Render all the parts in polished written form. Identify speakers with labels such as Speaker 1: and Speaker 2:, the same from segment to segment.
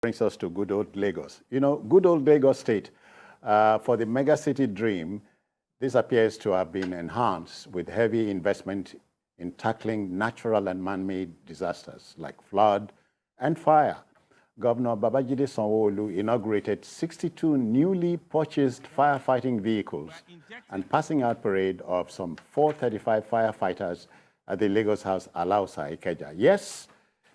Speaker 1: brings us to good old Lagos. You know, good old Lagos State, for the megacity dream, this appears to have been enhanced with heavy investment in tackling natural and man-made disasters like flood and fire. Governor Babajide Sanwo-Olu inaugurated 62 newly purchased firefighting vehicles and passing out parade of some 435 firefighters at the Lagos House Alausa Ikeja. Yes,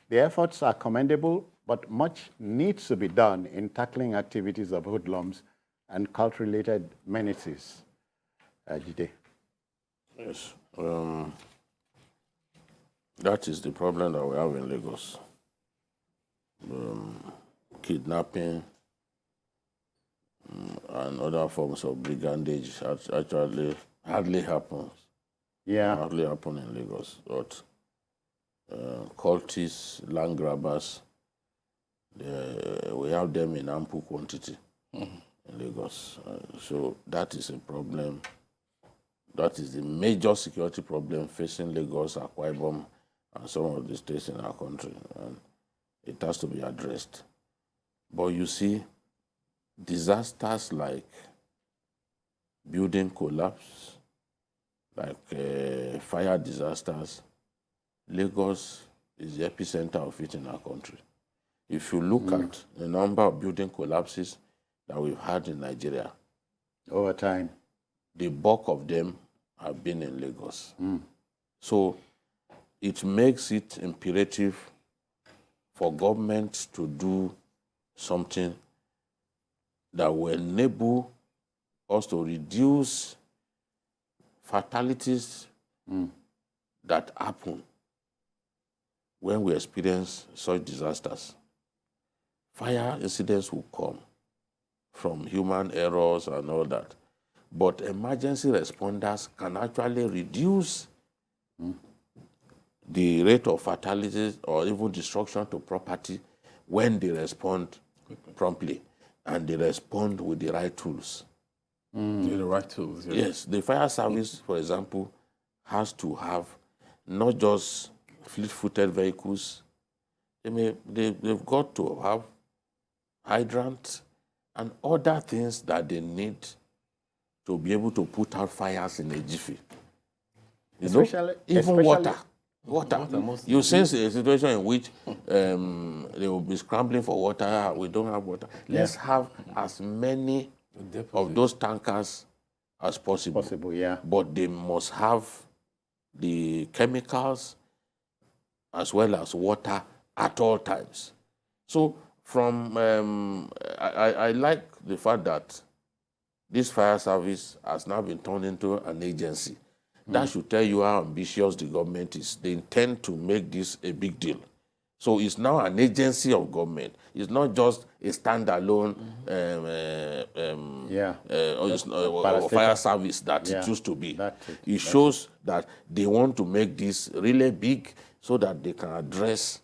Speaker 1: the efforts are commendable, but much needs to be done in tackling activities of hoodlums and cult-related menaces. Jide.
Speaker 2: Yes. That is the problem that we have in Lagos. Kidnapping and other forms of brigandage actually hardly happens.
Speaker 1: Yeah.
Speaker 2: Hardly happen in Lagos. But cultists, land grabbers, we have them in ample quantity in Lagos. So that is a problem. That is the major security problem facing Lagos, Akwa Ibom, and some of the states in our country. And it has to be addressed. But you see, disasters like building collapse, like fire disasters, Lagos is the epicenter of it in our country. If you look at the number of building collapses that we've had in Nigeria,
Speaker 1: Over time.
Speaker 2: the bulk of them have been in Lagos. So it makes it imperative for government to do something that will enable us to reduce fatalities that happen when we experience such disasters. Fire incidents will come from human errors and all that. But emergency responders can actually reduce the rate of fatalities or even destruction to property when they respond promptly and they respond with the right tools.
Speaker 3: The right tools. Yeah.
Speaker 2: Yes, the fire service, for example, has to have not just fleet-footed vehicles. They've got to have hydrants and other things that they need to be able to put out fires in a jiffy. Even water. You sense a situation in which they will be scrambling for water. We don't have water. Let's have as many of those tankers as possible. But they must have the chemicals as well as water at all times. So from I like the fact that this fire service has now been turned into an agency. That should tell you how ambitious the government is. They intend to make this a big deal. So it's now an agency of government. It's not just a standalone fire service that it used to be. It shows that they want to make this really big so that they can address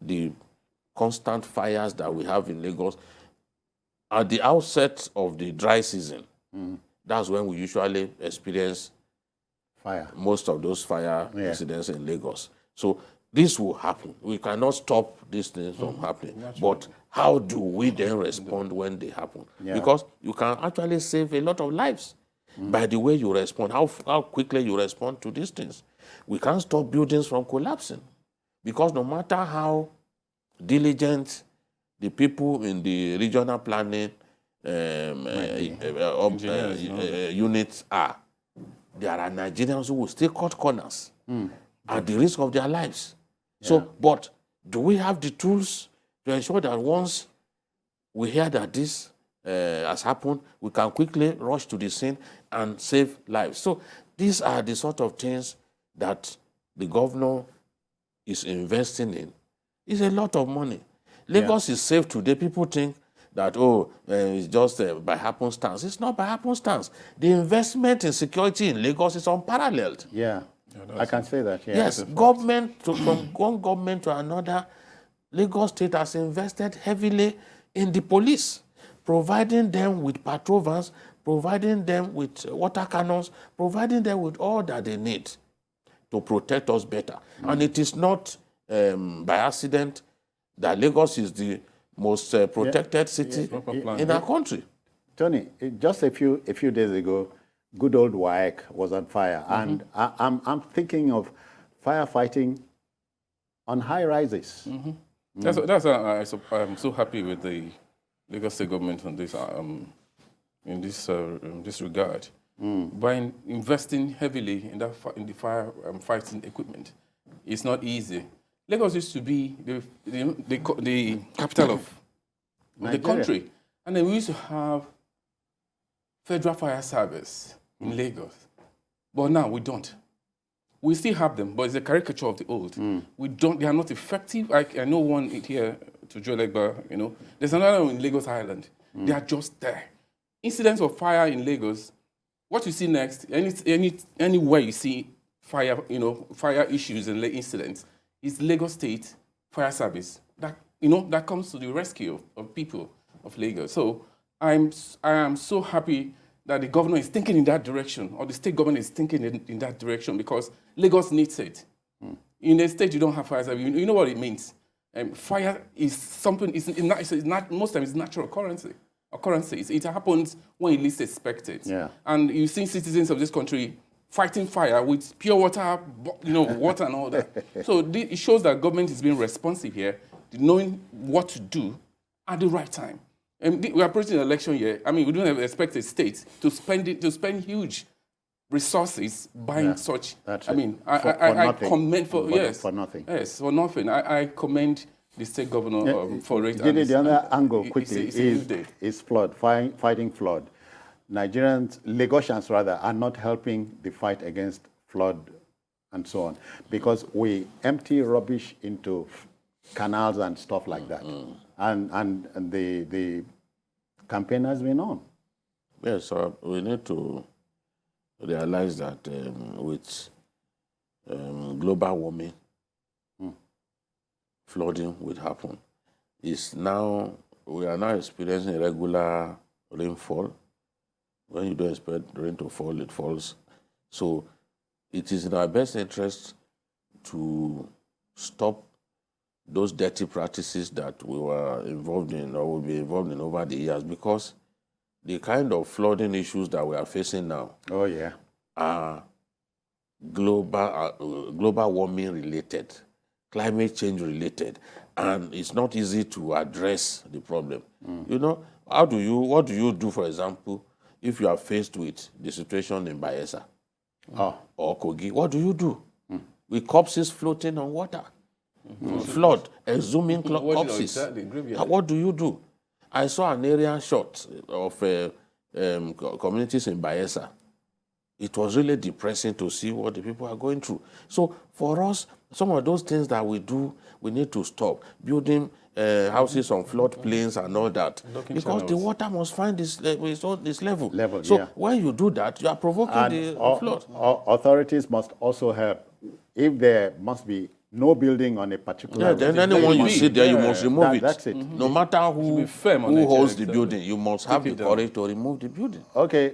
Speaker 2: the constant fires that we have in Lagos. At the outset of the dry season, that's when we usually experience most of those fire incidents in Lagos. So this will happen. We cannot stop these things from happening. But how do we then respond when they happen? Because you can actually save a lot of lives by the way you respond, how quickly you respond to these things. We can't stop buildings from collapsing because no matter how diligent the people in the regional planning units are, there are Nigerians who will still cut corners at the risk of their lives. So, but do we have the tools to ensure that once we hear that this has happened, we can quickly rush to the scene and save lives? So these are the sort of things that the governor is investing in. It's a lot of money. Lagos is safe today. People think that, it's just by happenstance. It's not by happenstance. The investment in security in Lagos is unparalleled.
Speaker 1: I can say that.
Speaker 2: Yes, government, from one government to another, Lagos State has invested heavily in the police, providing them with patrol vans, providing them with water cannons, providing them with all that they need to protect us better. And it is not by accident that Lagos is the most protected city in our country.
Speaker 1: Tony, just a few days ago, good old WAEC was on fire, and I'm thinking of firefighting on high rises.
Speaker 3: I'm so happy with the Lagos State government on this in this regard by investing heavily in the fire fighting equipment. It's not easy. Lagos used to be the capital of the country, and then we used to have Federal Fire Service in Lagos, but now we don't. We still have them, but it's a caricature of the old. We don't. They are not effective. I know one here to Joe Legba. You know, there's another one in Lagos Island. They are just there. Incidents of fire in Lagos. What you see next? Anywhere you see fire, fire issues and incidents, is Lagos State Fire Service that comes to the rescue of people of Lagos. So I am so happy that the governor is thinking in that direction, or the state government is thinking in that direction, because Lagos needs it. In the state, you don't have fire service. You know what it means. Fire is something. It's not most times it's natural occurrences. It happens when you least expect it.
Speaker 1: Yeah.
Speaker 3: And you've seen citizens of this country fighting fire with pure water, water and all that. So it shows that government is being responsive here, knowing what to do at the right time. And we are approaching an election year. I mean, we don't expect a state to spend huge resources buying such.
Speaker 1: That's
Speaker 3: I
Speaker 1: it.
Speaker 3: mean,
Speaker 1: For
Speaker 3: I
Speaker 1: nothing.
Speaker 3: commend
Speaker 1: For nothing.
Speaker 3: Yes, for nothing. I commend the state governor for it.
Speaker 1: The other angle quickly
Speaker 3: it's
Speaker 1: is flood, fighting flood. Nigerians, Lagosians rather, are not helping the fight against flood and so on, because we empty rubbish into canals and stuff like that. And the campaign has been on.
Speaker 2: Yes, we need to realize that with global warming, flooding will happen. We are now experiencing irregular rainfall. When you don't expect rain to fall, it falls. So it is in our best interest to stop those dirty practices that we were involved in or will be involved in over the years, because the kind of flooding issues that we are facing now are global warming related, climate change related, and it's not easy to address the problem. What do you do, for example, if you are faced with the situation in Bayelsa or Kogi? What do you do? With corpses floating on water? Flood, exhuming corpses. What do you do? I saw an aerial shot of communities in Bayelsa. It was really depressing to see what the people are going through. So for us, some of those things that we do, we need to stop. Building houses on floodplains and all that. Because the water must find this level. So when you do that, you are provoking the flood.
Speaker 1: Authorities must also help. If there must be no building on a particular
Speaker 2: then anyone you see there, you must remove it.
Speaker 1: That's it.
Speaker 2: No matter who holds the building, you must have the courage to remove the building.
Speaker 1: Okay,